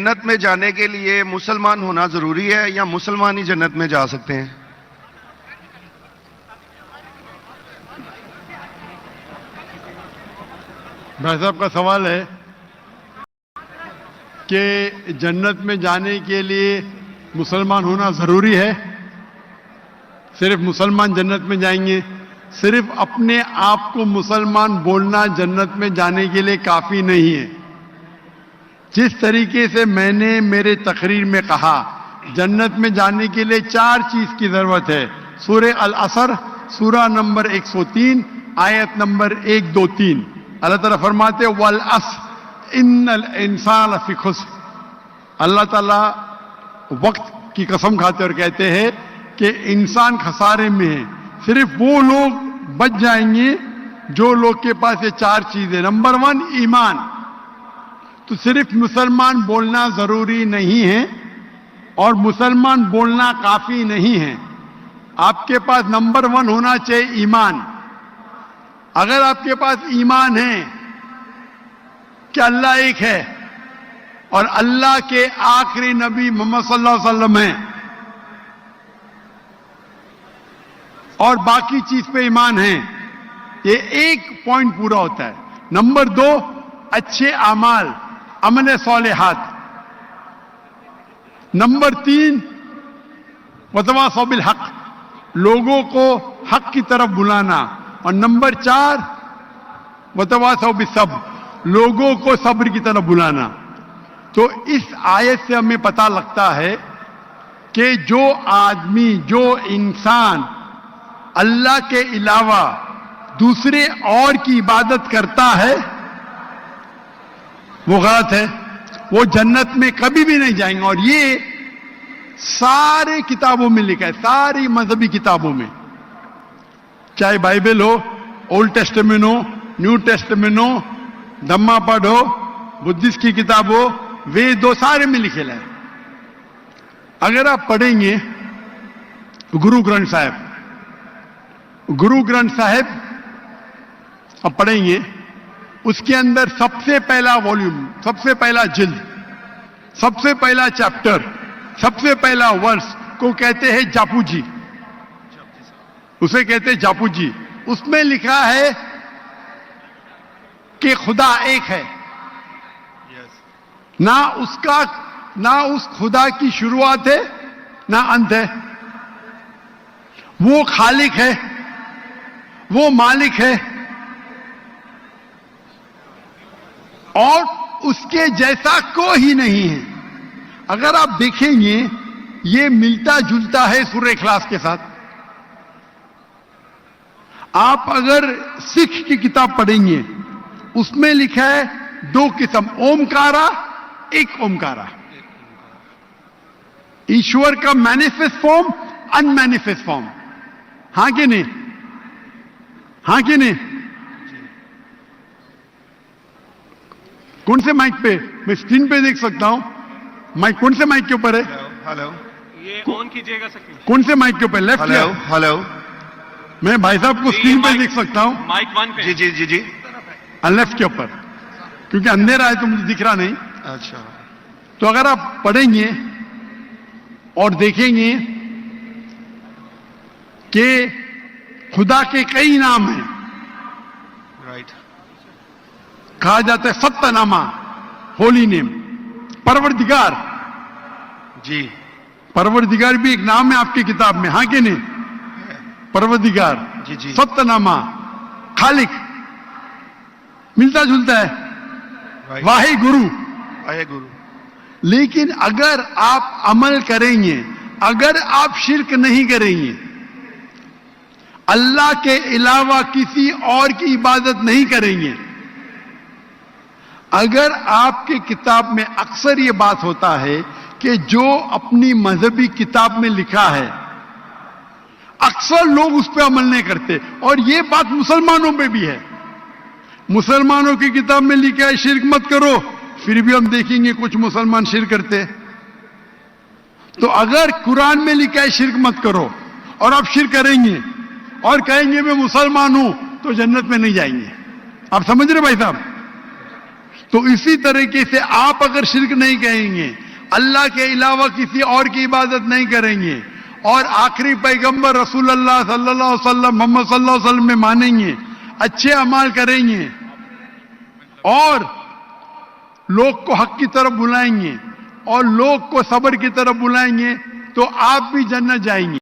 جنت میں جانے کے لیے مسلمان ہونا ضروری ہے یا مسلمان ہی جنت میں جا سکتے ہیں؟ بھائی صاحب کا سوال ہے کہ جنت میں جانے کے لیے مسلمان ہونا ضروری ہے؟ صرف مسلمان جنت میں جائیں گے؟ صرف اپنے آپ کو مسلمان بولنا جنت میں جانے کے لیے کافی نہیں ہے۔ جس طریقے سے میں نے میرے تقریر میں کہا، جنت میں جانے کے لیے 4 چیز کی ضرورت ہے۔ سورہ العصر، سورہ نمبر 103، آیت نمبر 1، 2، 3۔ اللہ تعالیٰ فرماتے والعصر ان الانسان لفی خسر۔ اللہ تعالیٰ وقت کی قسم کھاتے اور کہتے ہیں کہ انسان خسارے میں ہے۔ صرف وہ لوگ بچ جائیں گے جو لوگ کے پاس یہ 4 چیزیں۔ نمبر 1 ایمان۔ تو صرف مسلمان بولنا ضروری نہیں ہے اور مسلمان بولنا کافی نہیں ہے۔ آپ کے پاس نمبر 1 ہونا چاہیے ایمان۔ اگر آپ کے پاس ایمان ہے کہ اللہ ایک ہے اور اللہ کے آخری نبی محمد صلی اللہ علیہ وسلم ہیں اور باقی چیز پہ ایمان ہے، یہ ایک پوائنٹ پورا ہوتا ہے۔ نمبر 2 اچھے اعمال، عمل صالحات۔ نمبر 3 وتواصوا بالحق، لوگوں کو حق کی طرف بلانا۔ اور نمبر 4 وتواصوا بالصبر، لوگوں کو صبر کی طرف بلانا۔ تو اس آیت سے ہمیں پتہ لگتا ہے کہ جو آدمی، جو انسان اللہ کے علاوہ دوسرے اور کی عبادت کرتا ہے وہ غلط ہے، وہ جنت میں کبھی بھی نہیں جائیں گے۔ اور یہ سارے کتابوں میں لکھا ہے، ساری مذہبی کتابوں میں، چاہے بائبل ہو، اولڈ ٹیسٹمنٹ ہو، نیو ٹیسٹمنٹ ہو، دھما پڑھ ہو، بدھسٹ کی کتاب ہو، وید ہو، سارے میں لکھے ہے۔ اگر آپ پڑھیں گے گرو گرنتھ صاحب، گرو گرنتھ صاحب آپ پڑھیں گے، اس کے اندر سب سے پہلا والیوم، سب سے پہلا جلد، سب سے پہلا چیپٹر، سب سے پہلا ورس کو کہتے ہیں جاپو جی، اسے کہتے ہیں جاپو جی۔ اس میں لکھا ہے کہ خدا ایک ہے، نہ اس خدا کی شروعات ہے نہ انت ہے، وہ خالق ہے، وہ مالک ہے، اور اس کے جیسا کوئی نہیں ہے۔ اگر آپ دیکھیں گے یہ ملتا جلتا ہے سورہ اخلاص کے ساتھ۔ آپ اگر سکھ کی کتاب پڑھیں گے اس میں لکھا ہے 2 قسم، اومکارا، ایک اومکارا، ایشور کا مینیفیسٹ فارم، ان مینیفیسٹ فارم۔ ہاں کہ نہیں؟ ہاں کہ نہیں؟ کون سے مائک پہ؟ میں اسکرین پہ دیکھ سکتا ہوں مائک، کون سے مائک کے اوپر ہے؟ ہلو، یہ آن کیجئے گا سکتے کون سے مائک کے اوپر؟ لیفٹ یا؟ ہلو، میں بھائی صاحب کو اسکرین پہ دیکھ سکتا ہوں مائک 1 پہ؟ جی لیفٹ کے اوپر، کیونکہ اندھیرا ہے تو مجھے دکھ رہا نہیں۔ اچھا، تو اگر آپ پڑھیں گے اور دیکھیں گے کہ خدا کے کئی نام ہیں، رائٹ، کہا جاتا ہے ستہ نامہ، ہولی نیم، پروردگار۔ جی، پروردگار بھی ایک نام ہے آپ کی کتاب میں، ہاں کہ نہیں؟ پروردگار، جی، ستہ نامہ، خالق، ملتا جلتا ہے، واحد گرو۔ آئے گرو۔ لیکن اگر آپ عمل کریں گے، اگر آپ شرک نہیں کریں گے، اللہ کے علاوہ کسی اور کی عبادت نہیں کریں گے، اگر آپ کی کتاب میں اکثر یہ بات ہوتا ہے کہ جو اپنی مذہبی کتاب میں لکھا ہے اکثر لوگ اس پہ عمل نہیں کرتے، اور یہ بات مسلمانوں پہ بھی ہے۔ مسلمانوں کی کتاب میں لکھا ہے شرک مت کرو، پھر بھی ہم دیکھیں گے کچھ مسلمان شرک کرتے۔ تو اگر قرآن میں لکھا ہے شرک مت کرو اور آپ شرک کریں گے اور کہیں گے میں مسلمان ہوں تو جنت میں نہیں جائیں گے۔ آپ سمجھ رہے بھائی صاحب؟ تو اسی طریقے سے آپ اگر شرک نہیں کہیں گے، اللہ کے علاوہ کسی اور کی عبادت نہیں کریں گے، اور آخری پیغمبر رسول اللہ صلی اللہ علیہ وسلم محمد صلی اللہ علیہ وسلم میں مانیں گے، اچھے اعمال کریں گے، اور لوگ کو حق کی طرف بلائیں گے اور لوگ کو صبر کی طرف بلائیں گے، تو آپ بھی جنت جائیں گے.